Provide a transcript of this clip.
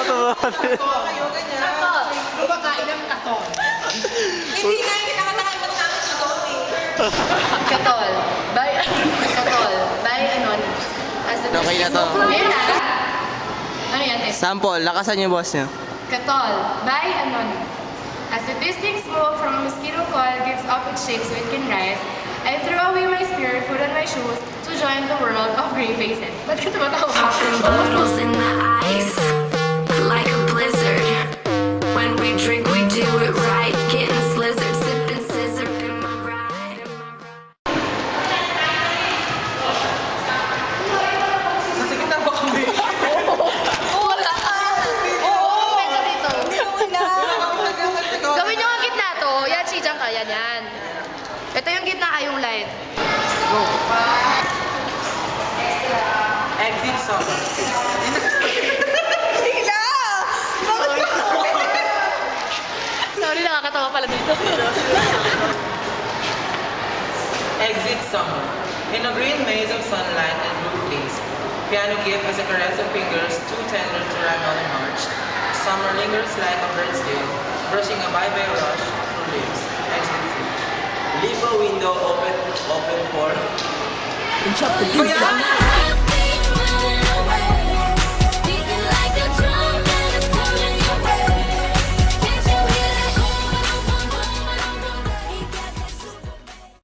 Kayo, ganyan. Katol. Kumakain ng katon. Hindi nga yung kinakatakan mo namin sa doon eh. Katol. Katol. By Anonymous. As the Okay na to. Yan na. Ano yan, eh? Sample, lakasan yung boss niyo. Katol. By Anonymous. As the twisting smoke from a mosquito coil gives up its shape so it can rise, I threw away my spirit, put on my shoes, to join the world of gray faces. Ba't ka tumatawa? Popping bubbles in the ice, like a blizzard. When we drink, we do it right. Getting slizzard, sipping scissor in my ride. Nasa kita ba kami? Wala ka! Oo! Medyo dito. Wala. Gawin nyo ang gitna to. Yan, si Jang ka. Yan, yan. Ito yung gitna kayong light. Exit song. Bigla! Sorry, nakakatawa pala dito. Exit summer. In a green maze of sunlight and blue fleece, piano gift as a caress of fingers too tender to run on a march. Summer lingers like a bird's tail, brushing a bye-bye rush through lips. Exit scene. Leave a window open for Kuya!